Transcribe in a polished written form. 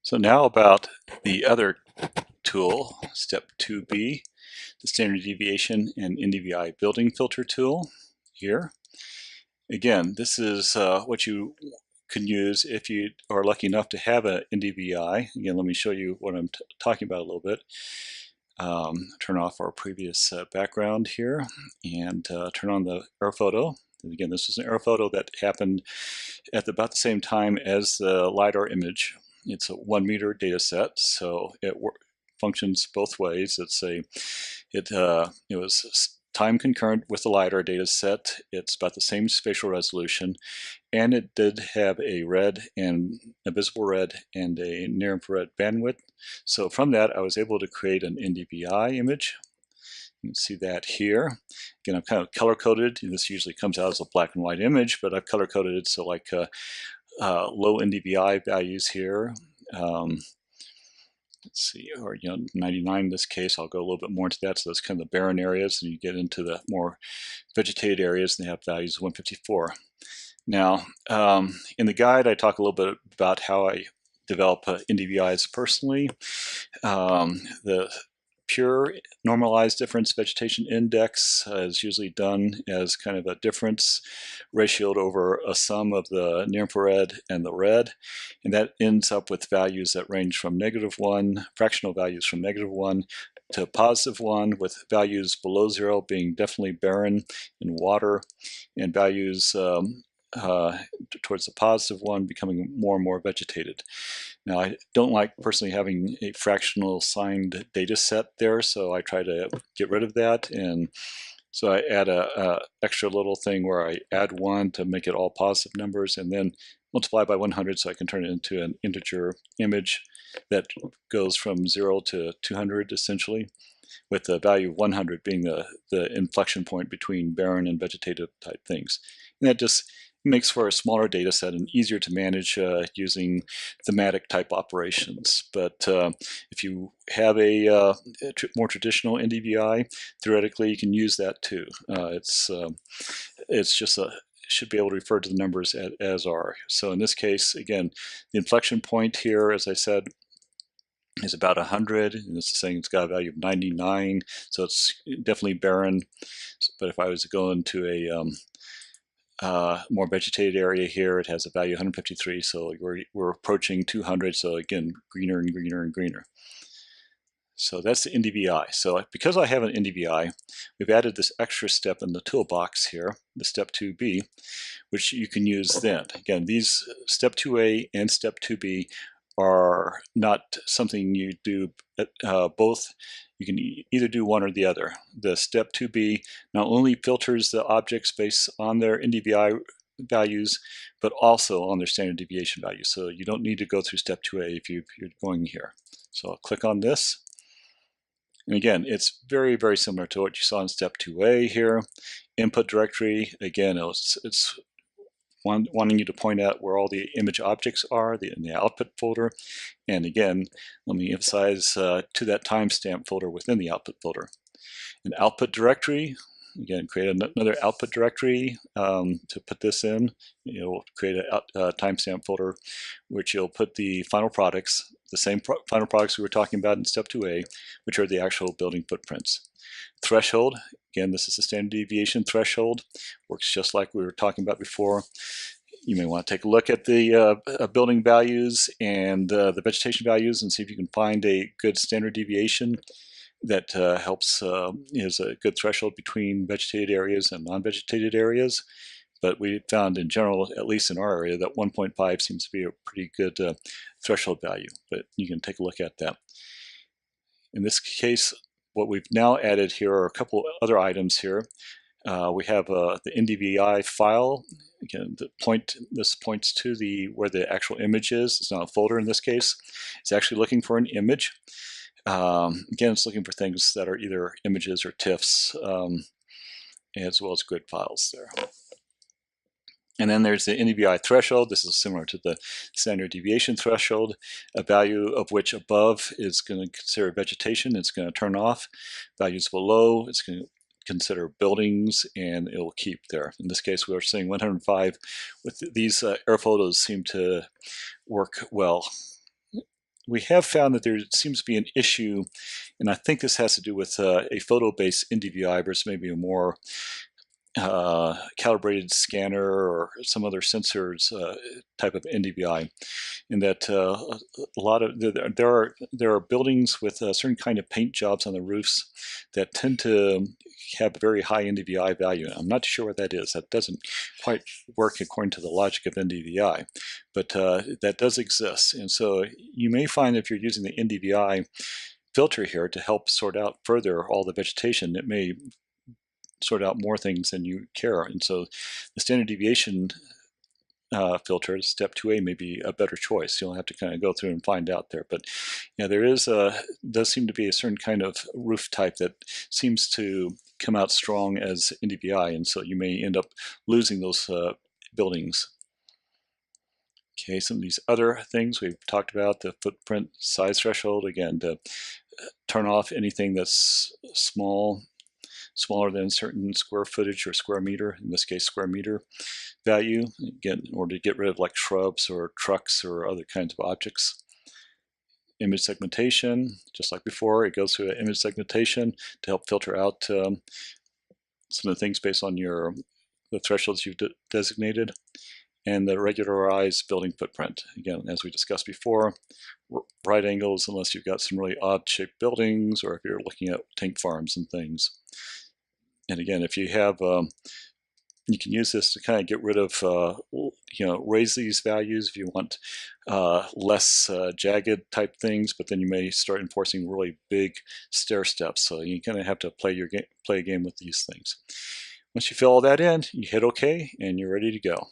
So now about the other tool, step 2B, the standard deviation and Ndvi building filter tool here. Again, this is what you can use if you are lucky enough to have an Ndvi. Again, let me show you what I'm talking about a little bit. Turn off our previous background here and turn on the air photo. And again, this is an air photo that happened at about the same time as the LiDAR image. It's a 1 meter data set, so it functions both ways. It was time concurrent with the LiDAR data set. It's about the same spatial resolution, and it did have a red and a visible red and a near infrared bandwidth. So from that, I was able to create an Ndvi image. You can see that here. Again, I'm kind of color coded. This usually comes out as a black and white image, but I've color coded it so like low Ndvi values here. Let's see, or 99 in this case. I'll go a little bit more into that. So that's kind of the barren areas, and you get into the more vegetated areas, and they have values of 154. Now, in the guide, I talk a little bit about how I develop Ndvi's personally. The pure normalized difference vegetation index is usually done as kind of a difference ratioed over a sum of the near infrared and the red, and that ends up with values that range from -1, fractional values from -1 to +1, with values below 0 being definitely barren in water, and values towards the +1 becoming more and more vegetated. Now, I don't like personally having a fractional signed data set there, so I try to get rid of that. And so I add a extra little thing where I add 1 to make it all positive numbers, and then multiply by 100 so I can turn it into an integer image that goes from 0 to 200 essentially, with the value of 100 being the inflection point between barren and vegetative type things. And that just makes for a smaller data set and easier to manage using thematic type operations. But if you have a more traditional Ndvi, theoretically you can use that too. It's just should be able to refer to the numbers as are. So in this case, again, the inflection point here, as I said, is about 100, and this is saying it's got a value of 99, so it's definitely barren. But if I was to go into a more vegetated area here, it has a value of 153, so we're approaching 200, so again, greener and greener and greener. So that's the Ndvi. So because I have an Ndvi, we've added this extra step in the toolbox here, the step 2B, which you can use then. Again, these step 2A and step 2B are not something you do both. You can either do one or the other. The step 2B not only filters the objects based on their Ndvi values, but also on their standard deviation values. So you don't need to go through step 2A if you're going here. So I'll click on this. And again, it's very, very similar to what you saw in step 2A here. Input directory, again, it's wanting you to point out where all the image objects are in the output folder. And again, let me emphasize to that timestamp folder within the output folder. An output directory, again, create another output directory to put this in. You'll create a timestamp folder, which you'll put the final products, the same final products we were talking about in step 2A, which are the actual building footprints. Threshold, again, this is the standard deviation threshold. Works just like we were talking about before. You may want to take a look at the building values and the vegetation values and see if you can find a good standard deviation that helps is a good threshold between vegetated areas and non-vegetated areas. But we found in general, at least in our area, that 1.5 seems to be a pretty good threshold value, but you can take a look at that. In this case, what we've now added here are a couple other items here. We have the Ndvi file. Again, this points to where the actual image is. It's not a folder in this case. It's actually looking for an image. Again, it's looking for things that are either images or TIFFs, as well as grid files there. And then there's the Ndvi threshold. This is similar to the standard deviation threshold, a value of which above is going to consider vegetation. It's going to turn off. Values below, it's going to consider buildings, and it will keep there. In this case, we're seeing 105. With these air photos seem to work well. we have found that there seems to be an issue, and I think this has to do with a photo-based NDVI versus maybe a more calibrated scanner or some other sensors type of NDVI. In that a lot of there are buildings with certain kind of paint jobs on the roofs that tend to have a very high NDVI value. I'm not sure what that is. That doesn't quite work according to the logic of NDVI, but that does exist. And so you may find if you're using the NDVI filter here to help sort out further all the vegetation, it may sort out more things than you care. And so the standard deviation filter, step 2A, may be a better choice. You'll have to kind of go through and find out there. But yeah, there does seem to be a certain kind of roof type that seems to come out strong as NDVI, and so you may end up losing those buildings. Okay, some of these other things we've talked about, the footprint size threshold, again, to turn off anything that's smaller than a certain square footage or square meter, in this case square meter value, again, in order to get rid of like shrubs or trucks or other kinds of objects. Image segmentation, just like before, it goes through an image segmentation to help filter out some of the things based on the thresholds you've designated. And the regularized building footprint, again, as we discussed before, right angles unless you've got some really odd shaped buildings or if you're looking at tank farms and things. And again, if you have you can use this to kind of get rid of, raise these values if you want less jagged type things, but then you may start enforcing really big stair steps. So you kind of have to play a game with these things. Once you fill all that in, you hit OK, and you're ready to go.